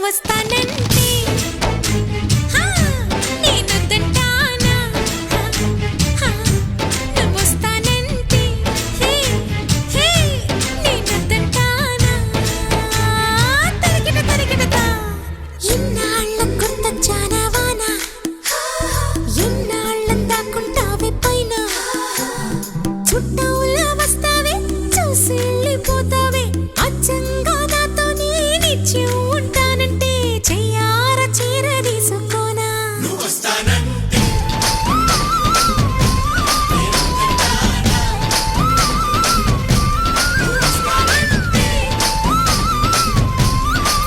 వస్తానంటే నేనొద్దంటానా? నువ్వొస్తానంటే నేనొద్దంటానా? తరిగిట ఇన్నాళ్ళ గుర్తొచ్చానా వాన, ఎన్నాళ్ళని దాక్కుంటావే పైన, చుట్టంలా వస్తావే చూసి వెళ్ళిపోతావే, అచ్చంగా నాతో నీ నిత్యం ఉంటా.